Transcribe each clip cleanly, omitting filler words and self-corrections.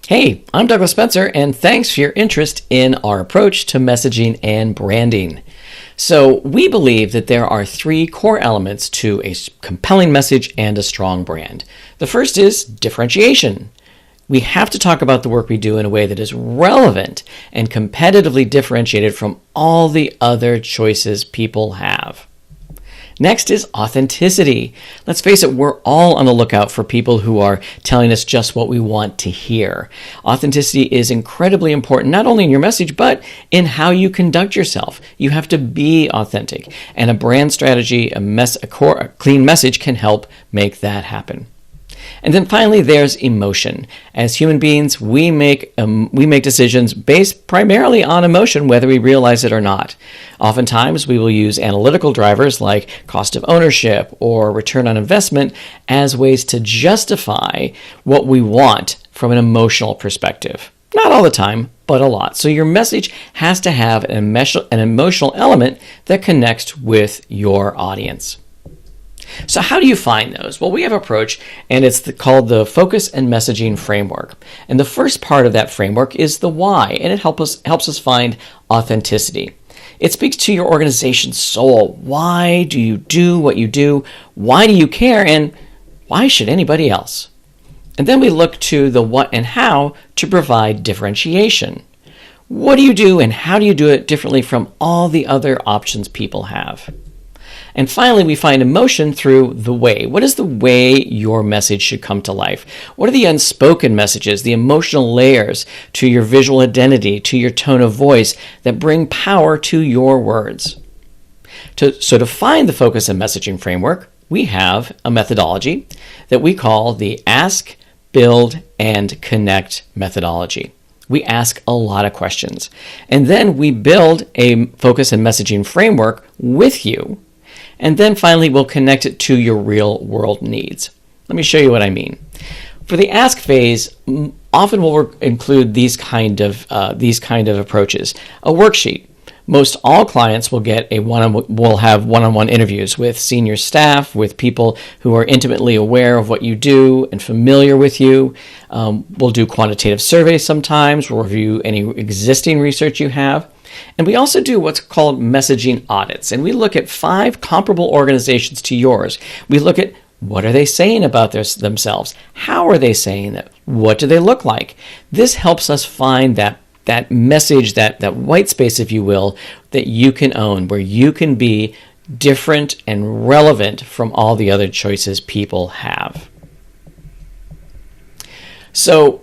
Hey, I'm Douglas Spencer, and thanks for your interest in our approach to messaging and branding. So, we believe that there are three core elements to a compelling message and a strong brand. The first is differentiation. We have to talk about the work we do in a way that is relevant and competitively differentiated from all the other choices people have. Next is authenticity. Let's face it, we're all on the lookout for people who are telling us just what we want to hear. Authenticity is incredibly important, not only in your message, but in how you conduct yourself. You have to be authentic, and a brand strategy, a clean message can help make that happen. And then finally, there's emotion. As human beings, we make decisions based primarily on emotion, whether we realize it or not. Oftentimes, we will use analytical drivers like cost of ownership or return on investment as ways to justify what we want from an emotional perspective. Not all the time, but a lot. So your message has to have an emotional element that connects with your audience. So how do you find those? Well, we have an approach, and it's called the Focus and Messaging Framework. And the first part of that framework is the why, and it helps us find authenticity. It speaks to your organization's soul. Why do you do what you do? Why do you care? And why should anybody else? And then we look to the what and how to provide differentiation. What do you do, and how do you do it differently from all the other options people have? And finally, we find emotion through the way. What is the way your message should come to life? What are the unspoken messages, the emotional layers to your visual identity, to your tone of voice that bring power to your words? To find the focus and messaging framework, we have a methodology that we call the Ask, Build, and Connect methodology. We ask a lot of questions. And then we build a focus and messaging framework with you. And then finally, we'll connect it to your real world needs. Let me show you what I mean. For the ask phase, often we'll include these kind of approaches. A worksheet. Most all clients will have one-on-one interviews with senior staff, with people who are intimately aware of what you do and familiar with you. We'll do quantitative surveys sometimes. We'll review any existing research you have. And we also do what's called messaging audits. And we look at 5 comparable organizations to yours. We look at what are they saying about themselves? How are they saying it? What do they look like? This helps us find that message, that white space, if you will, that you can own, where you can be different and relevant from all the other choices people have. So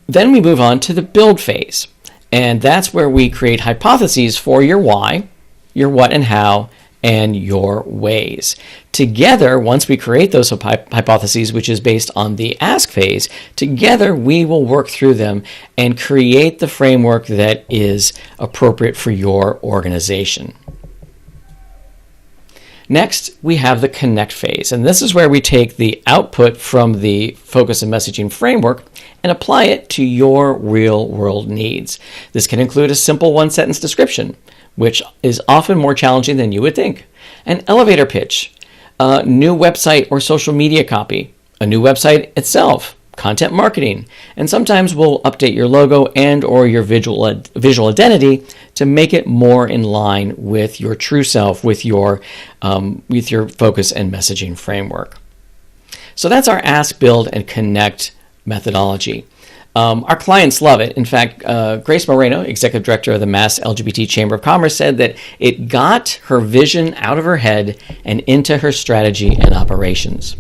then we move on to the build phase. And that's where we create hypotheses for your why, your what and how, and your ways. Together, once we create those hypotheses, which is based on the ask phase, together we will work through them and create the framework that is appropriate for your organization. Next, we have the connect phase, and this is where we take the output from the focus and messaging framework and apply it to your real-world needs. This can include a simple one-sentence description, which is often more challenging than you would think, an elevator pitch, a new website or social media copy, a new website itself, content marketing, and sometimes we'll update your logo and or your visual identity to make it more in line with your true self, with your focus and messaging framework. So that's our Ask, Build, and Connect methodology. Our clients love it. In fact, Grace Moreno, Executive Director of the Mass LGBT Chamber of Commerce, said that it got her vision out of her head and into her strategy and operations.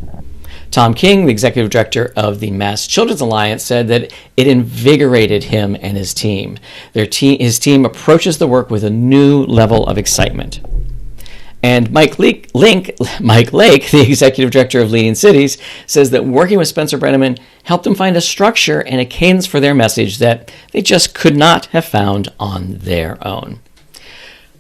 Tom King, the Executive Director of the Mass Children's Alliance, said that it invigorated him and his team. His team approaches the work with a new level of excitement. And Mike Lake, the Executive Director of Leading Cities, says that working with Spencer Brenneman helped them find a structure and a cadence for their message that they just could not have found on their own.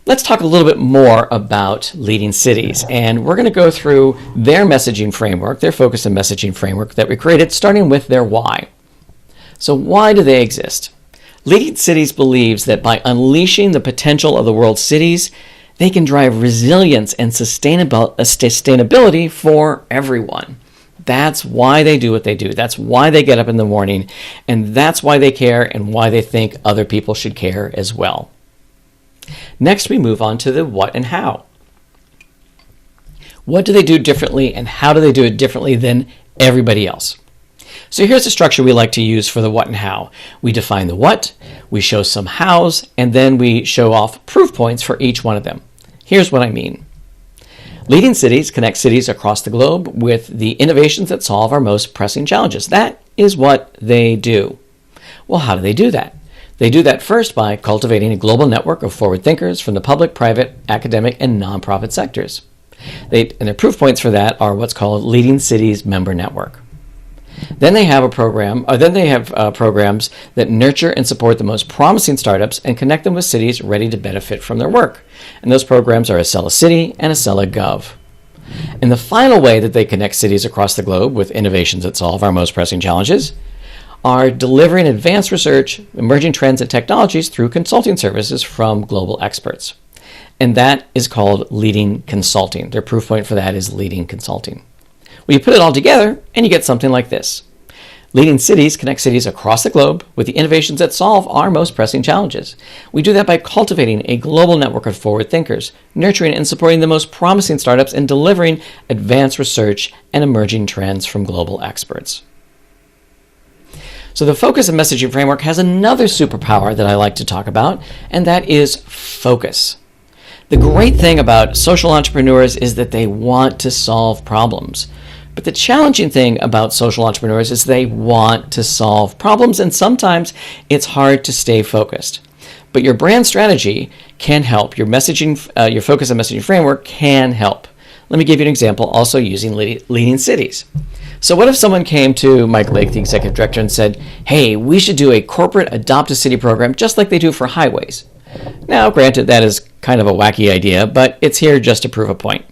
Let's talk a little bit more about Leading Cities, and we're going to go through their messaging framework, their focus and messaging framework that we created, starting with their why. So why do they exist? Leading Cities believes that by unleashing the potential of the world's cities, they can drive resilience and sustainability for everyone. That's why they do what they do. That's why they get up in the morning, and that's why they care and why they think other people should care as well. Next, we move on to the what and how. What do they do differently, and how do they do it differently than everybody else? So here's the structure we like to use for the what and how. We define the what, we show some hows, and then we show off proof points for each one of them. Here's what I mean. Leading cities connect cities across the globe with the innovations that solve our most pressing challenges. That is what they do. Well, how do they do that? They do that first by cultivating a global network of forward thinkers from the public, private, academic, and nonprofit sectors. And their proof points for that are what's called Leading Cities Member Network. Then they have programs that nurture and support the most promising startups and connect them with cities ready to benefit from their work. And those programs are Acela City and Acela Gov. And the final way that they connect cities across the globe with innovations that solve our most pressing challenges are delivering advanced research, emerging trends, and technologies through consulting services from global experts. And that is called leading consulting. Their proof point for that is leading consulting. Well, you put it all together and you get something like this. Leading cities connect cities across the globe with the innovations that solve our most pressing challenges. We do that by cultivating a global network of forward thinkers, nurturing and supporting the most promising startups, and delivering advanced research and emerging trends from global experts. So the focus and messaging framework has another superpower that I like to talk about, and that is focus. The great thing about social entrepreneurs is that they want to solve problems. But the challenging thing about social entrepreneurs is they want to solve problems, and sometimes it's hard to stay focused. But your brand strategy can help. Your messaging, your focus and messaging framework can help. Let me give you an example, also using leading cities. So what if someone came to Mike Lake, the executive director, and said, hey, we should do a corporate adopt a city program just like they do for highways. Now, granted, that is kind of a wacky idea, but it's here just to prove a point.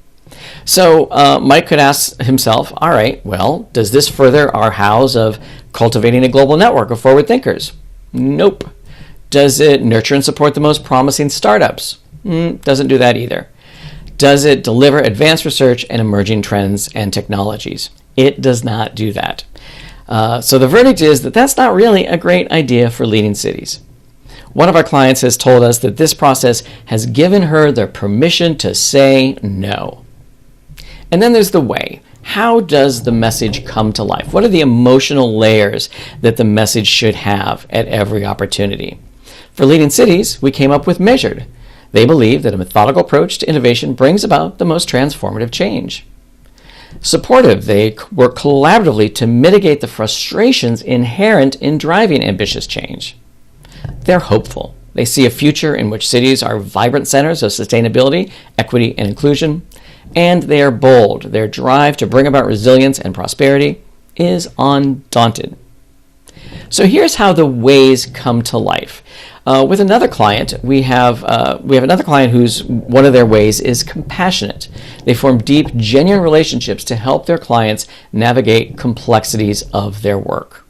So Mike could ask himself, all right, well, does this further our hows of cultivating a global network of forward thinkers? Nope. Does it nurture and support the most promising startups? Doesn't do that either. Does it deliver advanced research and emerging trends and technologies? It does not do that. So the verdict is that that's not really a great idea for leading cities. One of our clients has told us that this process has given her the permission to say no. And then there's the way. How does the message come to life? What are the emotional layers that the message should have at every opportunity? For leading cities, we came up with measured. They believe that a methodical approach to innovation brings about the most transformative change. Supportive, they work collaboratively to mitigate the frustrations inherent in driving ambitious change. They're hopeful. They see a future in which cities are vibrant centers of sustainability, equity, and inclusion. And they are bold. Their drive to bring about resilience and prosperity is undaunted. So here's how the ways come to life. With another client, we have another client whose one of their ways is compassionate. They form deep, genuine relationships to help their clients navigate complexities of their work.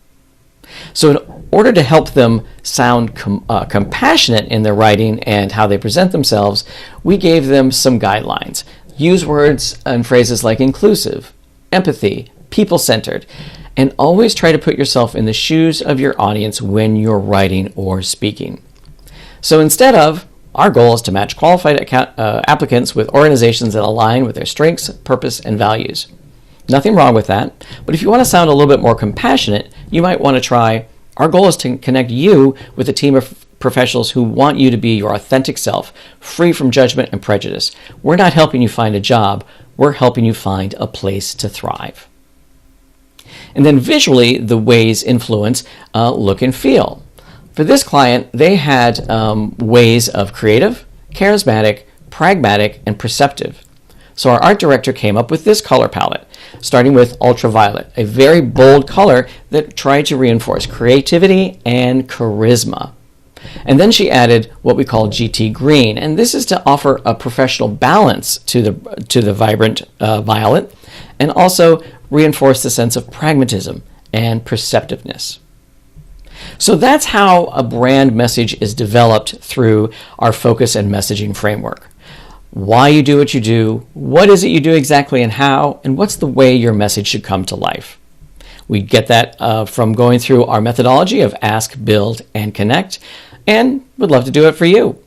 So in order to help them sound compassionate in their writing and how they present themselves, we gave them some guidelines. Use words and phrases like inclusive, empathy, people-centered, and always try to put yourself in the shoes of your audience when you're writing or speaking. So instead of, our goal is to match qualified applicants with organizations that align with their strengths, purpose, and values. Nothing wrong with that, but if you want to sound a little bit more compassionate, you might want to try, our goal is to connect you with a team of professionals who want you to be your authentic self, free from judgment and prejudice. We're not helping you find a job, we're helping you find a place to thrive. And then visually, the ways influence look and feel. For this client, they had ways of creative, charismatic, pragmatic, and perceptive. So our art director came up with this color palette, starting with ultraviolet, a very bold color that tried to reinforce creativity and charisma. And then she added what we call GT green, and this is to offer a professional balance to the vibrant violet, and also reinforce the sense of pragmatism and perceptiveness. So that's how a brand message is developed through our focus and messaging framework. why you do what you do, what is it you do exactly and how, and what's the way your message should come to life. We get that from going through our methodology of ask, build, and connect, and would love to do it for you.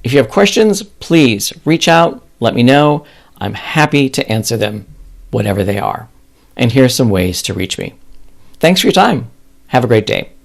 If you have questions, please reach out, let me know. I'm happy to answer them, whatever they are. And here's some ways to reach me. Thanks for your time. Have a great day.